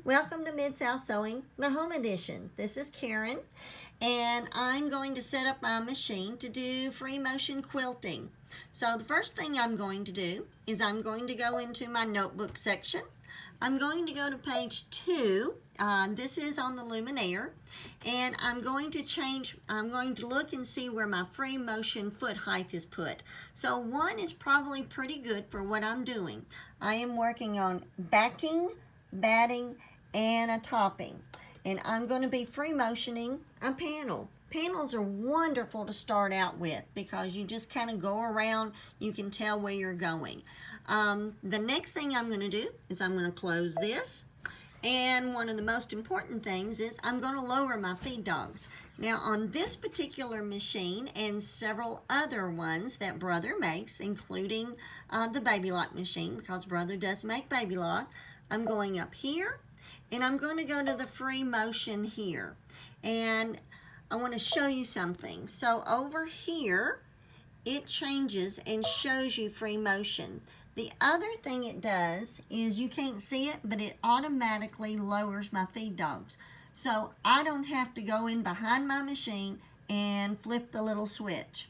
Welcome to Mid-South Sewing, the home edition. This is Karen, and I'm going to set up my machine to do free motion quilting. So the first thing I'm going to do is I'm going to go into my notebook section. I'm going to go to page 2. This is on the Luminaire, and I'm going to look and see where my free motion foot height is put. So 1 is probably pretty good for what I'm doing. I am working on backing, batting, and a topping. And I'm going to be free motioning a panel. Panels are wonderful to start out with because you just kind of go around, you can tell where you're going. The next thing I'm going to do is I'm going to close this. And one of the most important things is I'm going to lower my feed dogs. Now on this particular machine and several other ones that Brother makes, including the babylock machine, because Brother does make babylock, I'm going up here and I'm going to go to the free motion here. And I want to show you something. So over here, it changes and shows you free motion. The other thing it does is you can't see it, but it automatically lowers my feed dogs. So I don't have to go in behind my machine and flip the little switch.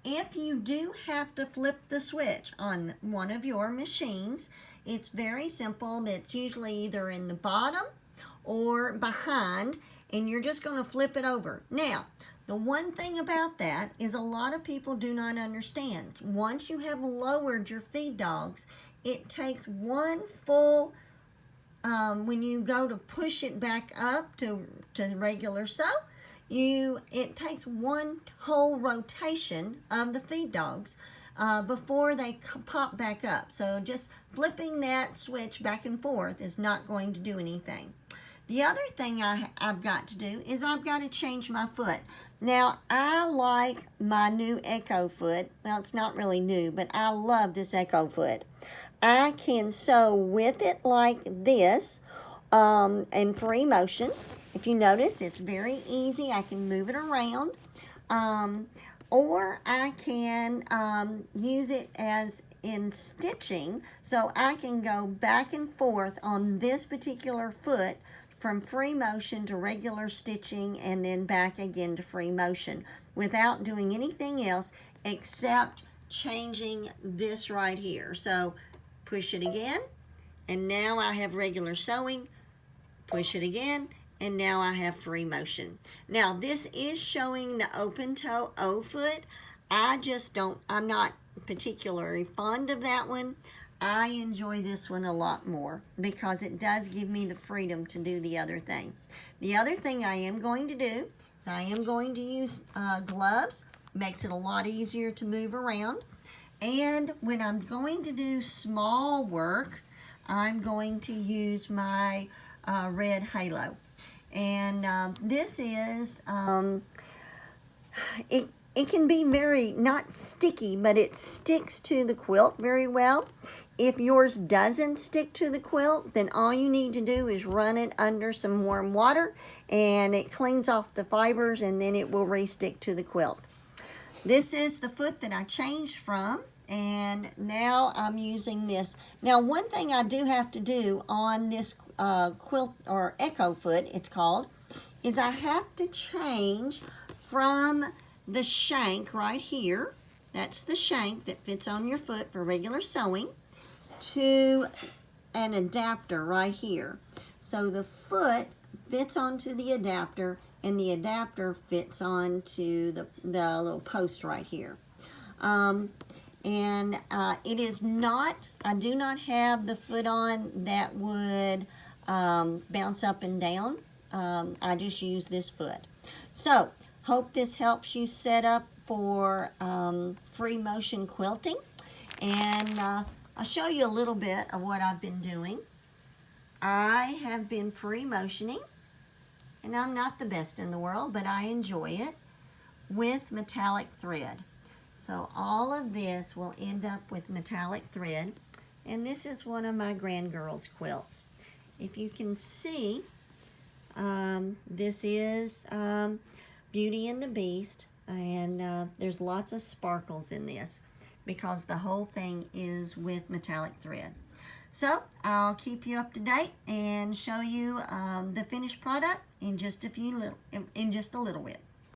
If you do have to flip the switch on one of your machines, it's very simple. That's usually either in the bottom or behind, and you're just going to flip it over. Now, the one thing about that is a lot of people do not understand. Once you have lowered your feed dogs, it takes one full, when you go to push it back up to regular sew, it takes one whole rotation of the feed dogs before they pop back up. So just flipping that switch back and forth is not going to do anything. The other thing I've got to do is I've got to change my foot. Now, I like my new Echo foot. Well, it's not really new, but I love this Echo foot. I can sew with it like this in free motion. If you notice, it's very easy. I can move it around. Or I can use it as in stitching, so I can go back and forth on this particular foot from free motion to regular stitching and then back again to free motion without doing anything else except changing this right here. So push it again, and now I have regular sewing. Push it again, and now I have free motion. Now this is showing the open toe O foot. I'm not particularly fond of that one. I enjoy this one a lot more because it does give me the freedom to do the other thing. The other thing I am going to do is I am going to use gloves. Makes it a lot easier to move around. And when I'm going to do small work, I'm going to use my red halo. And this is, it can be very, not sticky, but it sticks to the quilt very well. If yours doesn't stick to the quilt, then all you need to do is run it under some warm water and it cleans off the fibers and then it will re-stick to the quilt. This is the foot that I changed from, and now I'm using this. Now one thing I do have to do on this quilt, or Echo foot it's called, is I have to change from the shank right here. That's the shank that fits on your foot for regular sewing, to an adapter right here. So the foot fits onto the adapter and the adapter fits onto the little post right here. It is not, I do not have the foot on that would bounce up and down. I just use this foot. So hope this helps you set up for free motion quilting, and I'll show you a little bit of what I've been doing. I have been free motioning, and I'm not the best in the world, but I enjoy it, with metallic thread. So all of this will end up with metallic thread, and this is one of my grandgirls quilts. If you can see, this is Beauty and the Beast, and there's lots of sparkles in this, because the whole thing is with metallic thread. So I'll keep you up to date and show you the finished product in just a little bit.